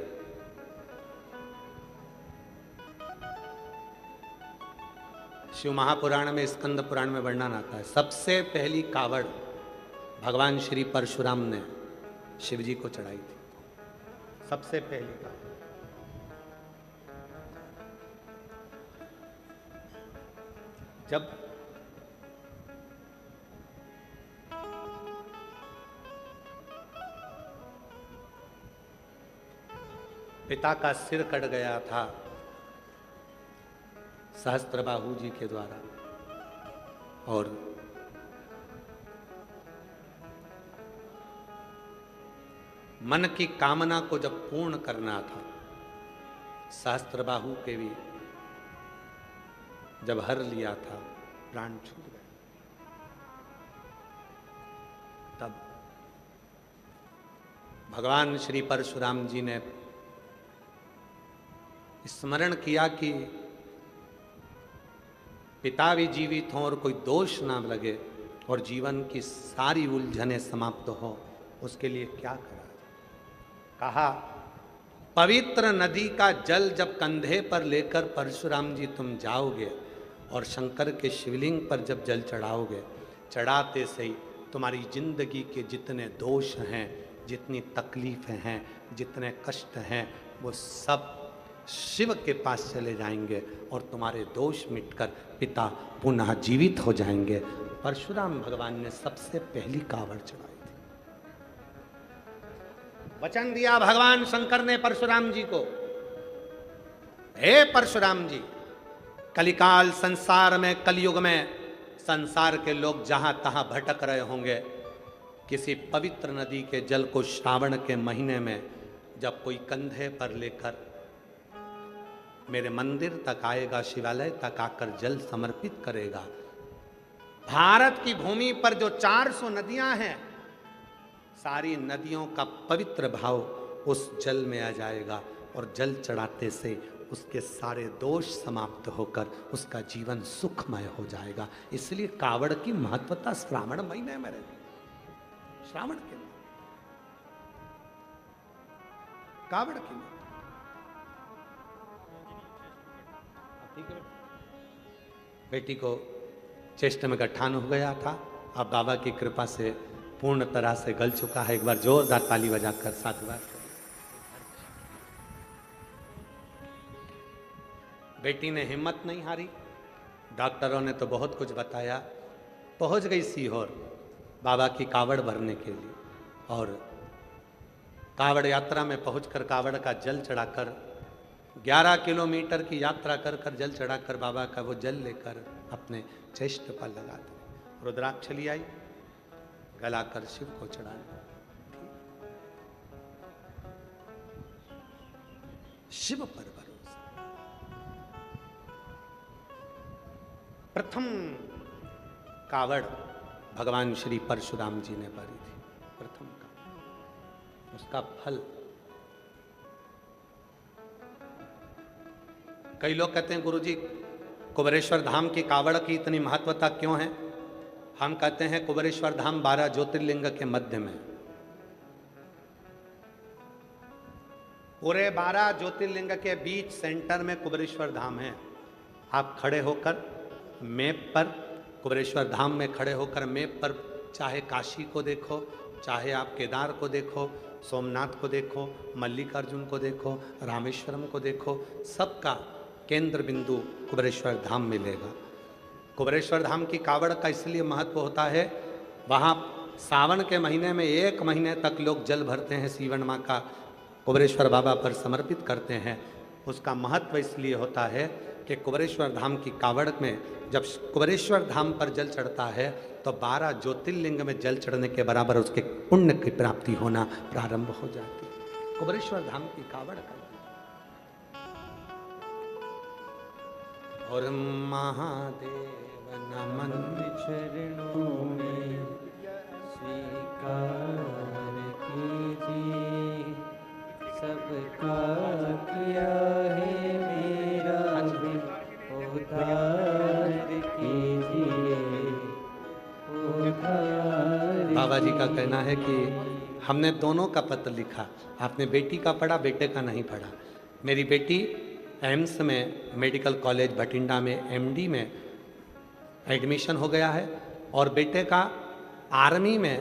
शिव महापुराण में, स्कंद पुराण में वर्णन आता है। सबसे पहली कावड़ भगवान श्री परशुराम ने शिव जी को चढ़ाई थी। सबसे पहली कावड़। जब पिता का सिर कट गया था सहस्त्रबाहु जी के द्वारा और मन की कामना को जब पूर्ण करना था, सहस्त्रबाहु के भी जब हर लिया था, प्राण छूट गए। तब भगवान श्री परशुराम जी ने स्मरण किया कि पिता भी जीवित हों और कोई दोष ना लगे और जीवन की सारी उलझनें समाप्त हो, उसके लिए क्या करा। कहा, पवित्र नदी का जल जब कंधे पर लेकर परशुराम जी तुम जाओगे और शंकर के शिवलिंग पर जब जल चढ़ाओगे, चढ़ाते से ही तुम्हारी जिंदगी के जितने दोष हैं, जितनी तकलीफें हैं, जितने कष्ट हैं, वो सब शिव के पास चले जाएंगे और तुम्हारे दोष मिटकर पिता पुनः जीवित हो जाएंगे। परशुराम भगवान ने सबसे पहली कावड़ चढ़ाई थी। वचन दिया भगवान शंकर ने परशुराम जी को, हे परशुराम जी, कलिकाल संसार में, कलयुग में संसार के लोग जहां तहां भटक रहे होंगे, किसी पवित्र नदी के जल को श्रावण के महीने में जब कोई कंधे पर लेकर मेरे मंदिर तक आएगा, शिवालय तक आकर जल समर्पित करेगा, भारत की भूमि पर जो 400 नदियां हैं, सारी नदियों का पवित्र भाव उस जल में आ जाएगा और जल चढ़ाते से उसके सारे दोष समाप्त होकर उसका जीवन सुखमय हो जाएगा। इसलिए कावड़ की महत्वता श्रावण महीने में रहती है। श्रावण के कावड़ की बेटी को चेष्ट में गठान हो गया था, अब बाबा की कृपा से पूर्ण तरह से गल चुका है। एक बार जोरदार ताली बजाकर साधुवाद। बेटी ने हिम्मत नहीं हारी, डॉक्टरों ने तो बहुत कुछ बताया, पहुंच गई सीहोर बाबा की कावड़ भरने के लिए, और कावड़ यात्रा में पहुंचकर कावड़ का जल चढ़ाकर 11 किलोमीटर की यात्रा कर कर जल चढ़ाकर बाबा का वो जल लेकर अपने चेष्ट पर लगा दे। रुद्राक्ष ली आई, गलाकर शिव को चढ़ाया। शिव पर भरोसा। प्रथम कावड़ भगवान श्री परशुराम जी ने भरी थी, प्रथम कावड़, उसका फल। कई लोग कहते हैं गुरुजी कुबेरेश्वर धाम की कावड़ की इतनी महत्वता क्यों है? हम कहते हैं कुबेरेश्वर धाम 12 ज्योतिर्लिंग के मध्य में, पूरे 12 ज्योतिर्लिंग के बीच सेंटर में कुबेरेश्वर धाम है। आप खड़े होकर मैप पर, कुबेरेश्वर धाम में खड़े होकर मैप पर चाहे काशी को देखो, चाहे आप केदार को देखो, सोमनाथ को देखो, मल्लिकार्जुन को देखो, रामेश्वरम को देखो, सबका केंद्र बिंदु कुबेरेश्वर धाम मिलेगा। कुबेरेश्वर धाम की कावड़ का इसलिए महत्व होता है, वहाँ सावन के महीने में 1 महीने तक लोग जल भरते हैं, सीवन माँ का कुबेरेश्वर बाबा पर समर्पित करते हैं। उसका महत्व इसलिए होता है कि कुबेरेश्वर धाम की कावड़ में जब कुबेरेश्वर धाम पर जल चढ़ता है तो 12 ज्योतिर्लिंग में जल चढ़ने के बराबर उसके पुण्य की प्राप्ति होना प्रारंभ हो जाती है। कुबेरेश्वर धाम की कावड़ का। और महादेव नमन चरणों में स्वीकार कीजिए, सबका किया है मेरा भी उद्धार कीजिए, उद्धार। बाबा जी का कहना है कि हमने दोनों का पत्र लिखा, आपने बेटी का पढ़ा, बेटे का नहीं पढ़ा। मेरी बेटी एम्स में, मेडिकल कॉलेज भटिंडा में एमडी में एडमिशन हो गया है, और बेटे का आर्मी में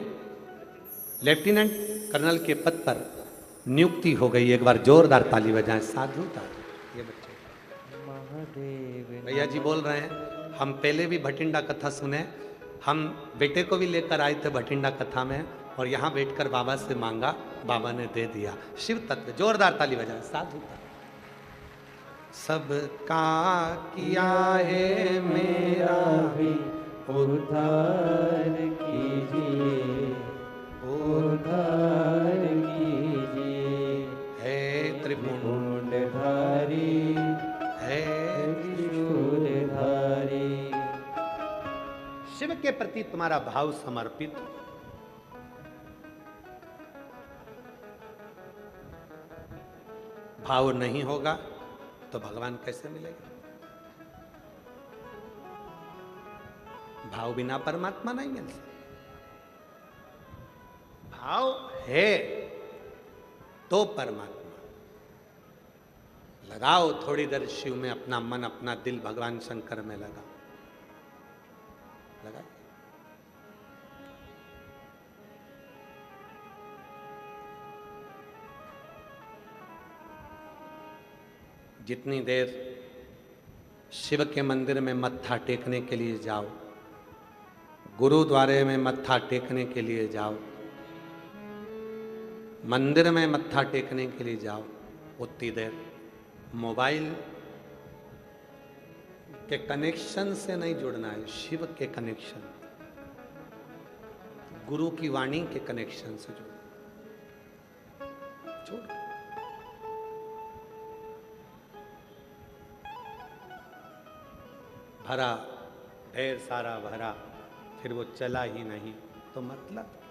लेफ्टिनेंट कर्नल के पद पर नियुक्ति हो गई। एक बार जोरदार ताली बजाएं। साधु ताली। ये बच्चे महादेव भैया जी बोल रहे हैं, हम पहले भी भटिंडा कथा सुने, हम बेटे को भी लेकर आए थे भटिंडा कथा में, और यहाँ बैठकर बाबा से मांगा, बाबा ने दे दिया। शिव तत्व। जोरदार ताली बजाएं। साधु ताली। सबका किया है मेरा भी उद्धार कीजिए, उद्धार कीजिए, है त्रिपुंडधारी है त्रिशूलधारी। शिव के प्रति तुम्हारा भाव समर्पित, भाव नहीं होगा तो भगवान कैसे मिलेगा? भाव बिना परमात्मा नहीं मिल सकता। भाव है तो परमात्मा। लगाओ थोड़ी देर शिव में अपना मन, अपना दिल भगवान शंकर में लगा। जितनी देर शिव के मंदिर में मत्था टेकने के लिए जाओ, गुरुद्वारे में मत्था टेकने के लिए जाओ, मंदिर में मत्था टेकने के लिए जाओ, उतनी देर मोबाइल के कनेक्शन से नहीं जुड़ना है, शिव के कनेक्शन, गुरु की वाणी के कनेक्शन से जुड़ना। छोड़ भरा, ढेर सारा भरा, फिर वो चला ही नहीं, तो मतलब क्या?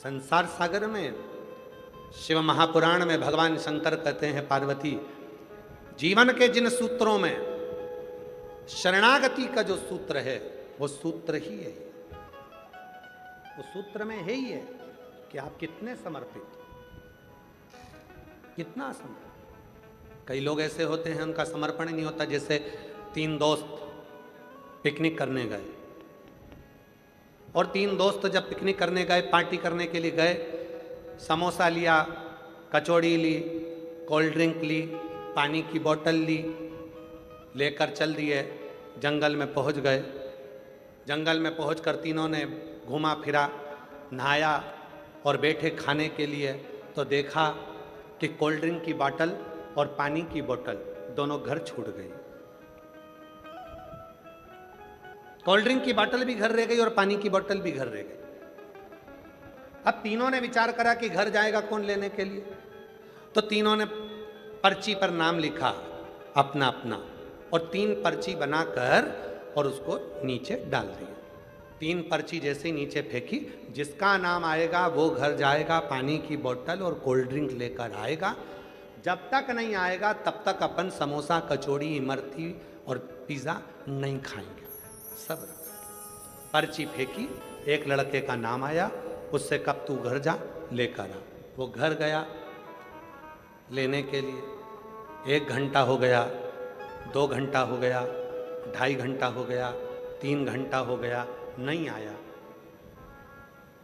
संसार सागर में शिव महापुराण में भगवान शंकर कहते हैं, पार्वती जीवन के जिन सूत्रों में शरणागति का जो सूत्र है वो सूत्र ही है, वो सूत्र में है ही है कि आप कितने समर्पित, कितना समर्पित। कई लोग ऐसे होते हैं उनका समर्पण ही नहीं होता। जैसे 3 दोस्त पिकनिक करने गए और 3 दोस्त जब पिकनिक करने गए, पार्टी करने के लिए गए, समोसा लिया, कचौड़ी ली, कोल्ड ड्रिंक ली, पानी की बोतल ली, लेकर चल दिए, जंगल में पहुंच गए। जंगल में पहुंचकर तीनों ने घूमा फिरा, नहाया और बैठे खाने के लिए, तो देखा कि कोल्ड ड्रिंक की बोतल और पानी की बोतल दोनों घर छूट गई। कोल्ड ड्रिंक की बोतल भी घर रह गई और पानी की बोतल भी घर रह गई। अब तीनों ने विचार करा कि घर जाएगा कौन लेने के लिए, तो तीनों ने पर्ची पर नाम लिखा अपना अपना और 3 पर्ची बनाकर और उसको नीचे डाल दिया। 3 पर्ची जैसे ही नीचे फेंकी, जिसका नाम आएगा वो घर जाएगा, पानी की बोतल और कोल्ड ड्रिंक लेकर आएगा। जब तक नहीं आएगा तब तक अपन समोसा, कचौड़ी, इमरती और पिज़्ज़ा नहीं खाएंगे। सब रखा, पर्ची फेंकी, एक लड़के का नाम आया, उससे कब तू घर जा लेकर आ। वो घर गया लेने के लिए। 1 घंटा हो गया, 2 घंटा हो गया, 2.5 घंटा हो गया, 3 घंटा हो गया, नहीं आया।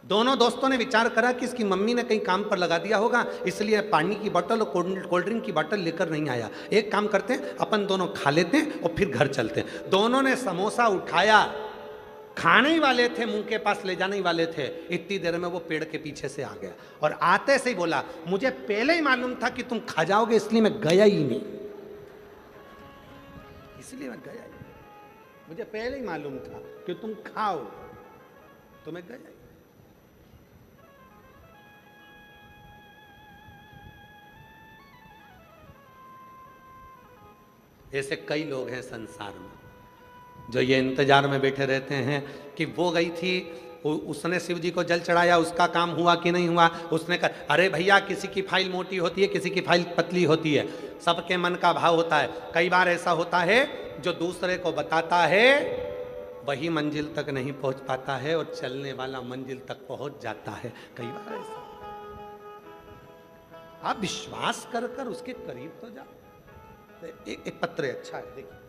दोनों दोस्तों ने विचार करा कि इसकी मम्मी ने कहीं काम पर लगा दिया होगा, इसलिए पानी की बोतल और कोल्ड ड्रिंक की बोतल लेकर नहीं आया। एक काम करते हैं, अपन दोनों खा लेते हैं और फिर घर चलते हैं। दोनों ने समोसा उठाया, खाने ही वाले थे, मुंह के पास ले जाने ही वाले थे, इतनी देर में वो पेड़ के पीछे से आ गया और आते से ही बोला, मुझे पहले ही मालूम था कि तुम खा जाओगे, इसलिए मैं गया ही नहीं, इसलिए मैं गया ही नहीं। मुझे पहले ही मालूम था कि तुम खाओ, तो मैं गया ही। ऐसे कई लोग हैं संसार में जो ये इंतजार में बैठे रहते हैं कि वो गई थी, उसने शिव जी को जल चढ़ाया, उसका काम हुआ कि नहीं हुआ। उसने कहा, अरे भैया किसी की फाइल मोटी होती है, किसी की फाइल पतली होती है, सबके मन का भाव होता है। कई बार ऐसा होता है जो दूसरे को बताता है वही मंजिल तक नहीं पहुंच पाता है और चलने वाला मंजिल तक पहुंच जाता है। कई बार ऐसा, आप विश्वास कर कर उसके करीब तो जाओ। एक पत्र अच्छा है, देखिए।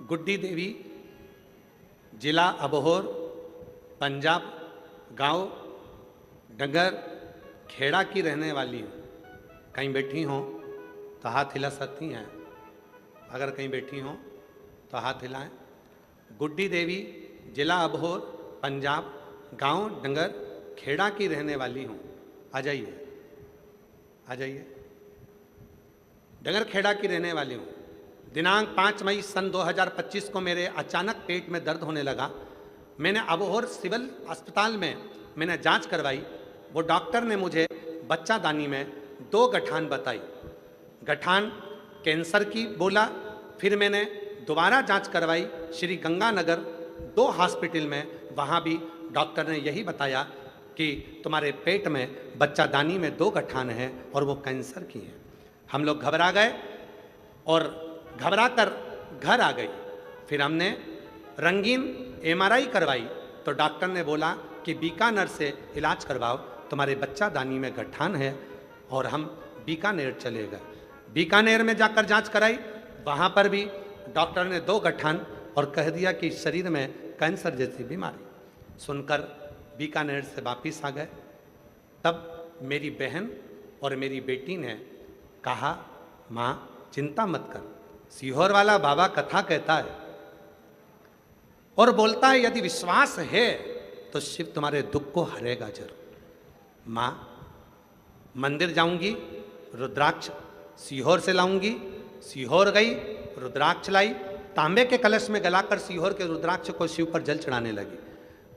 गुड्डी देवी, जिला अबोहर, पंजाब, गांव डगर खेड़ा की रहने वाली हूँ। कहीं बैठी हों तो हाथ हिला सकती हैं, अगर कहीं बैठी हों तो हाथ हिलाएं। गुड्डी देवी, जिला अबोहर, पंजाब, गांव डगर खेड़ा की रहने वाली हूँ। आ जाइए, आ जाइए। डगर खेड़ा की रहने वाली हूँ। दिनांक 5 मई सन 2025 को मेरे अचानक पेट में दर्द होने लगा। मैंने अबोहर सिविल अस्पताल में मैंने जांच करवाई। वो डॉक्टर ने मुझे बच्चादानी में 2 गठान बताई। गठान कैंसर की बोला। फिर मैंने दोबारा जांच करवाई श्री गंगानगर 2 हॉस्पिटल में, वहाँ भी डॉक्टर ने यही बताया कि तुम्हारे पेट में बच्चादानी में 2 गठान हैं और वो कैंसर की हैं। हम लोग घबरा गए और घबरा कर घर आ गई। फिर हमने रंगीन एमआरआई करवाई तो डॉक्टर ने बोला कि बीकानेर से इलाज करवाओ, तुम्हारे बच्चा दानी में गठान है। और हम बीकानेर चले गए। बीकानेर में जाकर जांच कराई, वहाँ पर भी डॉक्टर ने 2 गठान और कह दिया कि शरीर में कैंसर जैसी बीमारी। सुनकर बीकानेर से वापिस आ गए। तब मेरी बहन और मेरी बेटी ने कहा, माँ चिंता मत कर, सीहोर वाला बाबा कथा कहता है और बोलता है यदि विश्वास है तो शिव तुम्हारे दुख को हरेगा जरूर। माँ मंदिर जाऊंगी, रुद्राक्ष सीहोर से लाऊंगी। सीहोर गई, रुद्राक्ष लाई, तांबे के कलश में गलाकर सीहोर के रुद्राक्ष को शिव पर जल चढ़ाने लगी।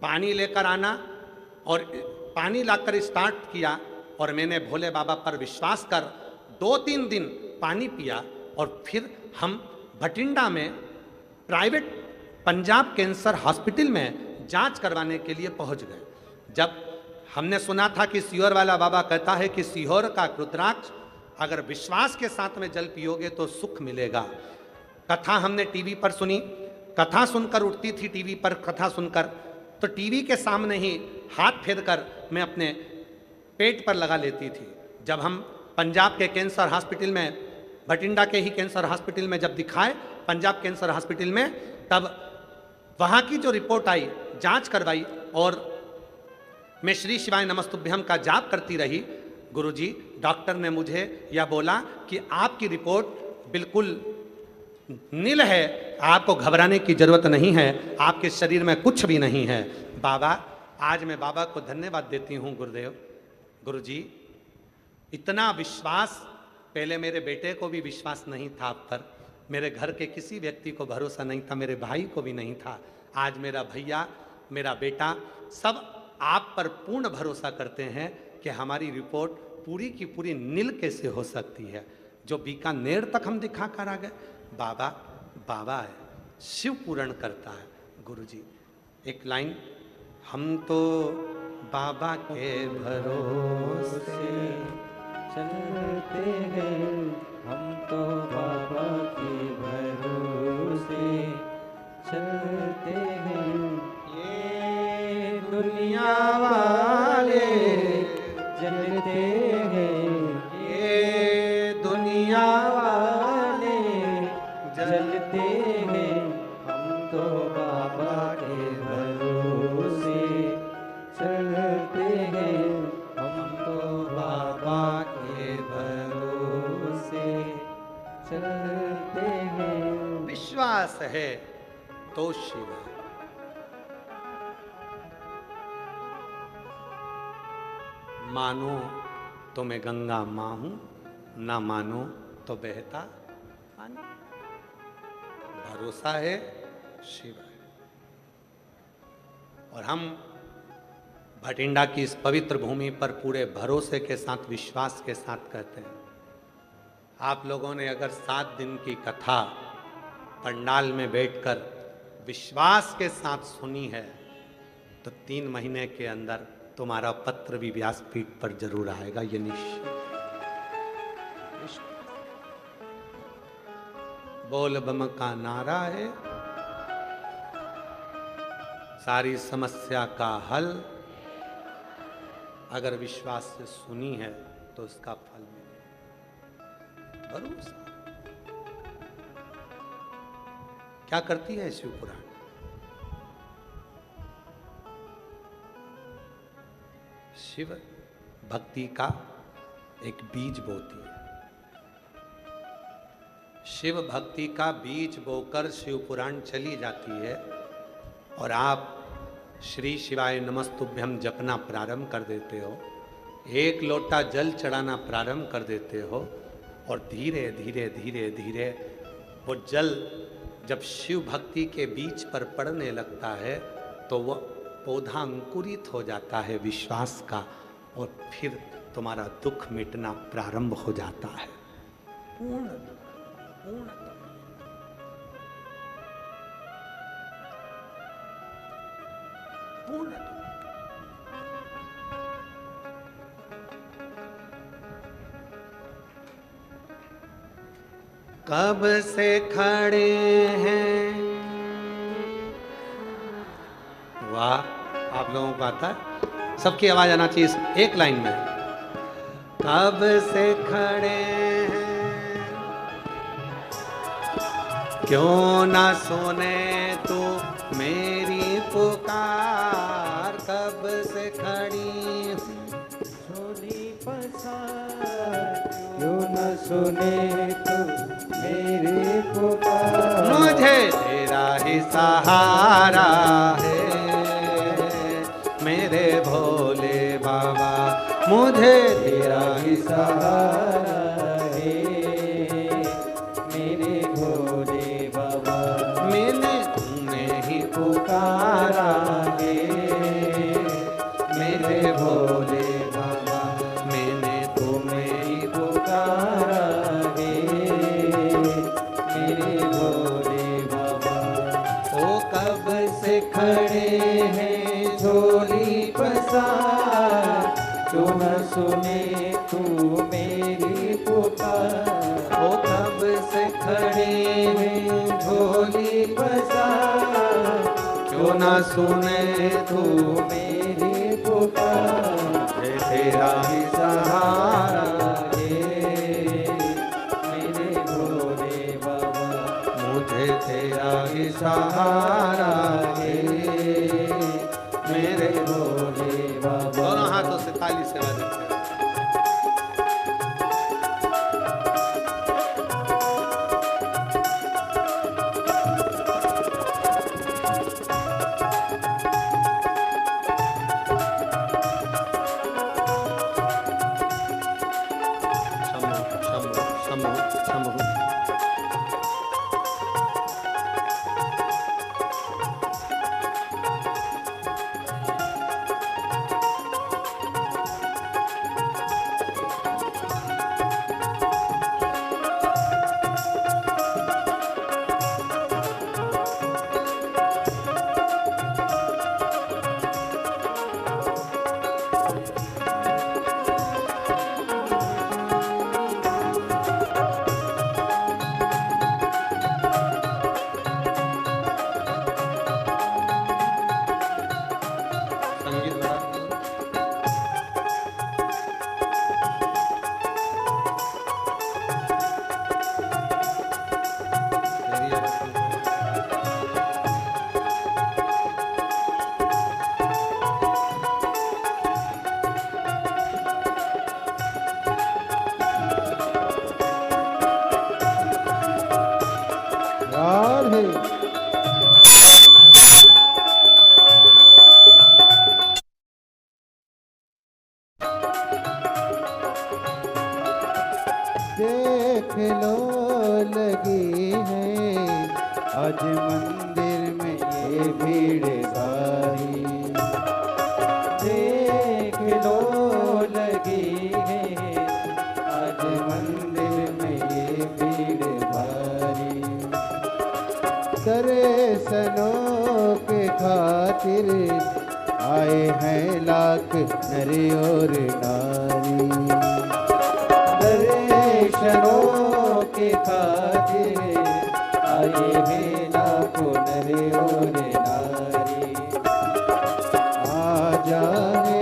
पानी लेकर आना और पानी लाकर स्टार्ट किया और मैंने भोले बाबा पर विश्वास कर 2-3 दिन पानी पिया। और फिर हम भटिंडा में प्राइवेट पंजाब कैंसर हॉस्पिटल में जांच करवाने के लिए पहुंच गए। जब हमने सुना था कि सीहोर वाला बाबा कहता है कि सीहोर का रुद्राक्ष अगर विश्वास के साथ में जल पियोगे तो सुख मिलेगा। कथा हमने टीवी पर सुनी, कथा सुनकर उठती थी टीवी पर कथा सुनकर, तो टीवी के सामने ही हाथ फेर कर मैं अपने पेट पर लगा लेती थी। जब हम पंजाब के कैंसर हॉस्पिटल में, भटिंडा के ही कैंसर हॉस्पिटल में जब दिखाए, पंजाब कैंसर हॉस्पिटल में, तब वहाँ की जो रिपोर्ट आई, जांच करवाई और मैं श्री शिवाय नमस्तुभ्यम का जाप करती रही। गुरुजी, डॉक्टर ने मुझे यह बोला कि आपकी रिपोर्ट बिल्कुल नील है, आपको घबराने की जरूरत नहीं है, आपके शरीर में कुछ भी नहीं है। बाबा, आज मैं बाबा को धन्यवाद देती हूँ गुरुदेव। गुरुजी, इतना विश्वास, पहले मेरे बेटे को भी विश्वास नहीं था आप पर, मेरे घर के किसी व्यक्ति को भरोसा नहीं था, मेरे भाई को भी नहीं था। आज मेरा भैया, मेरा बेटा सब आप पर पूर्ण भरोसा करते हैं कि हमारी रिपोर्ट पूरी की पूरी नील कैसे हो सकती है। जो बीकानेर तक हम दिखा कर आ गए। बाबा बाबा है, शिव पूर्ण करता है। गुरुजी, एक लाइन, हम तो बाबा के भरोसे चलते हैं, हम तो बाबा के भरोसे चलते हैं। ये दुनिया वाले जलते हैं, ये दुनिया वाले जलते हैं, हम तो बाबा के भरोसे चलते हैं, हम तो बाबा के भरोसे चलते हैं। विश्वास है तो शिव है। मानो तो मैं गंगा माँ हूं, ना मानो तो बहता पानी। भरोसा है, शिव है। और हम भटिंडा की इस पवित्र भूमि पर पूरे भरोसे के साथ, विश्वास के साथ कहते हैं, आप लोगों ने अगर 7 दिन की कथा पंडाल में बैठकर विश्वास के साथ सुनी है तो 3 महीने के अंदर तुम्हारा पत्र भी व्यासपीठ पर जरूर आएगा, ये निश्चित। बोल बम का नारा है, सारी समस्या का हल अगर विश्वास से सुनी है तो उसका फल मिलेगा। भरोसा क्या करती है शिव पुराण? शिव भक्ति का एक बीज बोती है। शिव भक्ति का बीज बोकर शिव पुराण चली जाती है और आप श्री शिवाय नमस्तुभ्यम जपना प्रारंभ कर देते हो, 1 लोटा जल चढ़ाना प्रारंभ कर देते हो और धीरे धीरे धीरे धीरे वो जल जब शिव भक्ति के बीज पर पड़ने लगता है तो वो पौधा अंकुरित हो जाता है विश्वास का, और फिर तुम्हारा दुख मिटना प्रारंभ हो जाता है। पूर्ण पूर्ण पूर्ण। कब से खड़े हैं। वाह, आप लोगों को आता है? सबकी आवाज आना चाहिए एक लाइन में। कब से खड़े हैं, क्यों ना सुने तू मेरी पुकार। कब से खड़ी झोली पसार, क्यों न सुने तू मेरी पुकार। मुझे तेरा ही सहारा है मेरे भोले बाबा, मुझे तेरा ही सहारा है मेरे भोले बाबा। मैंने तुम्हें ही पुकारा है मेरे भोले बाबा, मैंने तुम्हें ही पुकारा है मेरे भोले बाबा। ओ कब से खड़े हैं झोली पसार, क्यों न सुने तू मेरी पुकार। ओ कब से खड़े हैं झोली पसार, क्यों ना सुने तू मेरी पुकार। है तेरा ही सहारा है मेरे भोले बाबा। मुझे तेरा ही सहारा है मेरे भोले बाबा। दोनों हाथों से ताली से बजाते हैं। शंभु शंभु शंभु शंभु। संगीत बड़ा तेरी आवाज़। राधे देख लो लगी है आज मंदिर में ये भीड़ सारी। देख लो लगी है आज मंदिर में ये भीड़ भारी। दर्शनों के खातिर आए हैं लाख नर और नारी। दर्शनों के खातिर आए हैं लाखों नर और नारी। आ जाए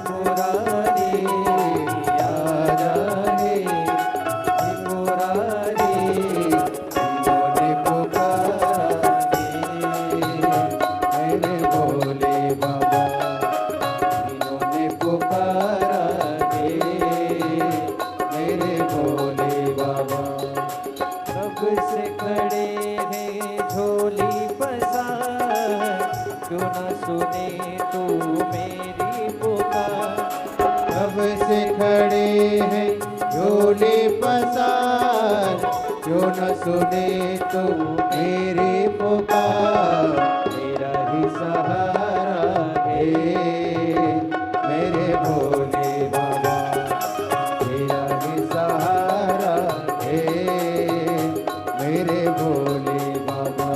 मुरारी, आ जाए मुरारी। इन्होंने पुकारे मेरे भोले बाबा, इन्होंने पुकारा मेरे भोले बाबा। कब से खड़े हैं झोली पसार, क्यों न सुने तू मेरी पुकार। कब से खड़े हैं झोली पसार, क्यों न सुने तू मेरी पुकार। तेरा ही सहारा है मेरे भोले बाबा, तेरा ही सहारा है मेरे भोले बाबा।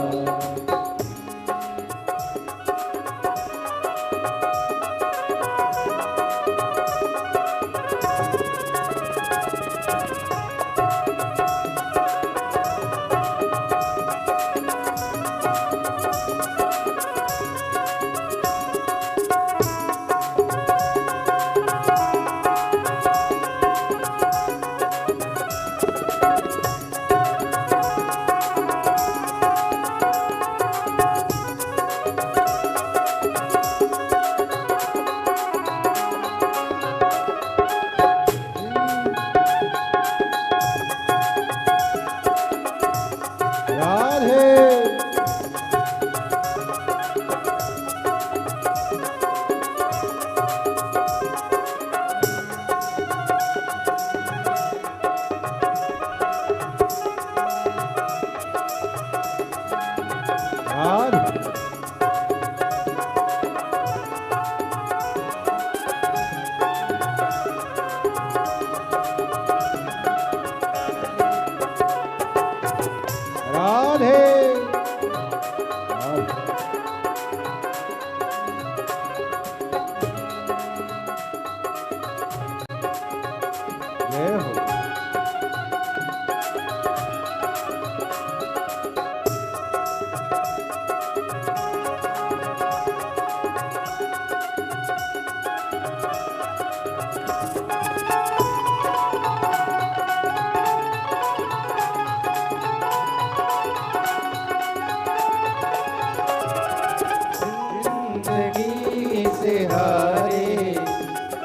जिंदगी से हारे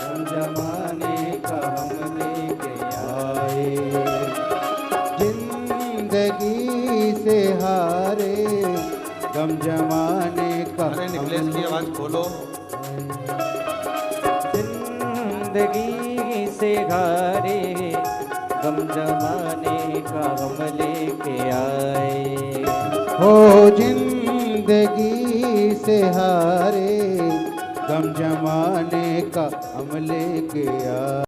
हम जमाने का हम लेके आए। जिंदगी से हारे गम जमाने का अरे निकलेश की आवाज खोलो। जिंदगी से हारे गम जमाने का हम लेके आए। हो जिंदगी से हारे गम जमाने का हम लेके आ